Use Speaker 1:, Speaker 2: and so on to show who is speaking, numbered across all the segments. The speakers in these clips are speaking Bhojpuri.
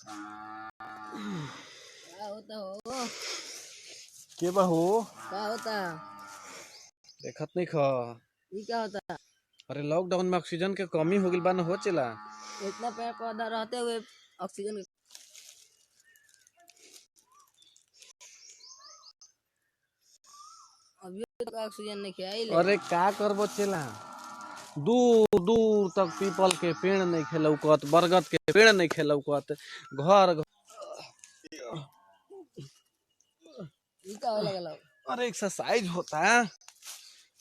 Speaker 1: क्या होता हो?
Speaker 2: के बा हो?
Speaker 1: क्या होता?
Speaker 2: देखत नहीं खा।
Speaker 1: ये क्या होता?
Speaker 2: अरे लॉकडाउन में ऑक्सीजन के कमी हो गई बा न हो चला।
Speaker 1: इतना पेड़ पौधा रहते हुए ऑक्सीजन अभी तक ऑक्सीजन नहीं किया ले।
Speaker 2: अरे का करबो चला, दूर दूर तक पीपल के पेड़ नहीं खेलौकत, बरगद के पेड़ नहीं खेलौकत। घर
Speaker 1: ये क्या हो लगल?
Speaker 2: अरे एक्सरसाइज होता,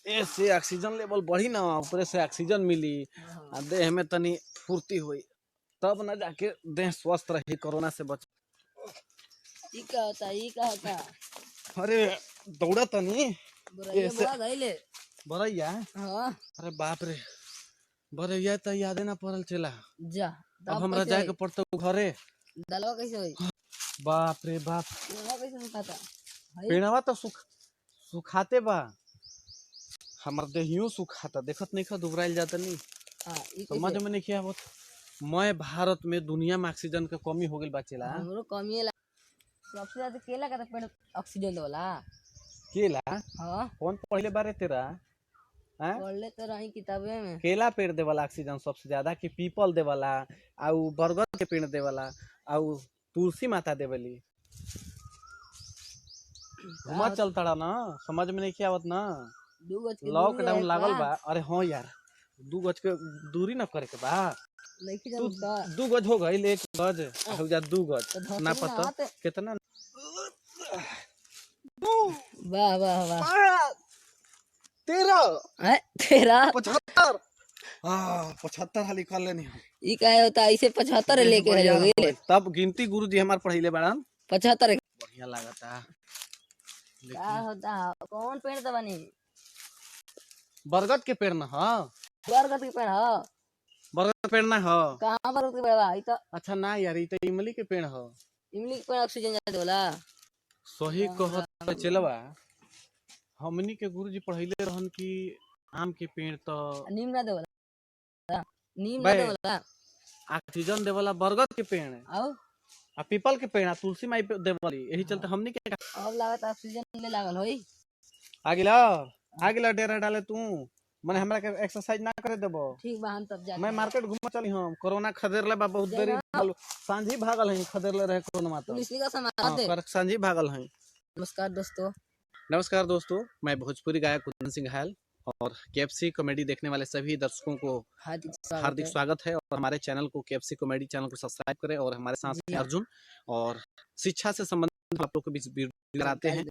Speaker 2: ऐसे ऑक्सीजन लेवल बढ़ी ना, ऊपर से ऑक्सीजन मिली आ देह में तनी फुर्ती हुई, तब ना जाके देह स्वस्थ रही, कोरोना से बच।
Speaker 1: ये क्या होता? ये क्या होता?
Speaker 2: अरे दौड़ा तनी
Speaker 1: बुराइया
Speaker 2: ऐसे
Speaker 1: बड़ा गईले।
Speaker 2: बरैया।
Speaker 1: हाँ
Speaker 2: अरे बाप रे, बरैया तो यादे ना पड़ल चला।
Speaker 1: जा।
Speaker 2: अब
Speaker 1: तब
Speaker 2: हमरा
Speaker 1: कैसे
Speaker 2: जाए के
Speaker 1: होई?
Speaker 2: पड़ता घरे।
Speaker 1: दलवा कैसे होई?
Speaker 2: बाप रे बाप,
Speaker 1: दलवा कैसे सुखाता? हई
Speaker 2: पेड़वा तो सुखाते बा, हमर देहियो सुखाता, देखत नहीं खा दुबराइल जाता नहीं।
Speaker 1: हां ये
Speaker 2: समझ
Speaker 1: कैसे?
Speaker 2: में नहीं आवत। मैं भारत में दुनिया में ऑक्सीजन के कमी हो गई बचेला।
Speaker 1: हमरो कमी ला। सबसे ज्यादा केला का पेड़ ऑक्सीजन देवला।
Speaker 2: केला
Speaker 1: हां
Speaker 2: कौन पहले बारे तेरा हैं?
Speaker 1: पढ़ले तो रही किताबे में।
Speaker 2: केला पेड़ देवाला ऑक्सीजन सबसे ज्यादा, कि पीपल देवाला, आउ बरगद के पेड़ देवाला, आउ तुलसी माता देवली।
Speaker 1: का
Speaker 2: घुमा चलता ना, समझ में नहीं आवत ना।
Speaker 1: दू गज के दूरी
Speaker 2: लॉकडाउन
Speaker 1: रहे
Speaker 2: लागल
Speaker 1: का?
Speaker 2: बा। अरे हाँ यार, 2 गज के दूरी न करे के बा।
Speaker 1: नहीं की
Speaker 2: तू
Speaker 1: जानता।
Speaker 2: 2 गज हो गई, 1 गज हो जा 2 गज
Speaker 1: तो
Speaker 2: ना
Speaker 1: धसरी ना
Speaker 2: पता
Speaker 1: आते।
Speaker 2: कितना।
Speaker 1: वाह वाह वाह।
Speaker 2: 13
Speaker 1: है तेरा
Speaker 2: 75 75 हाली कर लेनी हम।
Speaker 1: ई का होता? ऐसे 75
Speaker 2: देह
Speaker 1: लेके
Speaker 2: बढ़िया
Speaker 1: जाओगे?
Speaker 2: रहे। तब गिनती गुरुजी हमार पढ़ाइले बाड़न।
Speaker 1: 75
Speaker 2: बढ़िया लागता।
Speaker 1: का
Speaker 2: लेकिन
Speaker 1: होता? कौन पेड़ दबानी?
Speaker 2: बरगद के पेड़ न ह,
Speaker 1: बरगद के पेड़ ह?
Speaker 2: बरगद के पेड़ ना ह।
Speaker 1: कहां बरगद के पेड़ बा? ई तो
Speaker 2: अच्छा ना यार, ई तो इमली के पेड़ ह।
Speaker 1: इमली के पेड़ ऑक्सीजन ज्यादा देवला।
Speaker 2: सही कहत चलवा। हमनी के गुरुजी पढ़ाइले रहन कि आम के पेड़ तो
Speaker 1: नीम ना देवला। नीम ना
Speaker 2: बे
Speaker 1: देवला।
Speaker 2: ऑक्सीजन देवला बरगद के पेड़
Speaker 1: आओ
Speaker 2: आ पीपल के पेड़ आ तुलसी माई पे देवली। यही चलते हमनी के
Speaker 1: अब लागत ऑक्सीजन ले लागल होई।
Speaker 2: आगिला डेरा डाले तू। मने हमरा के एक्सरसाइज ना करे देबो।
Speaker 1: ठीक बा हम तब जाते
Speaker 2: मैं
Speaker 1: हैं।
Speaker 2: मार्केट घूम चली हम, कोरोना खदेरले बा बहुत देरी
Speaker 1: जय
Speaker 2: भागल, सांझी भागल है, खदेरले रहे कोरोना तो।
Speaker 1: पुलिस का समाज
Speaker 2: हां
Speaker 1: दे।
Speaker 2: कर सांझी भागल है।
Speaker 1: नमस्कार दोस्तों।
Speaker 2: नमस्कार दोस्तों, मैं भोजपुरी गायक कुंदन सिंह घायल और केएफसी कॉमेडी देखने वाले सभी दर्शकों को
Speaker 1: हार्दिक स्वागत
Speaker 2: हार्दिक
Speaker 1: है।
Speaker 2: स्वागत है। और हमारे चैनल को केएफसी कॉमेडी चैनल को सब्सक्राइब करें। और हमारे साथ
Speaker 1: जी हाँ।
Speaker 2: अर्जुन और शिक्षा से संबंधित आप लोग को भी वीडियो बनाते हैं।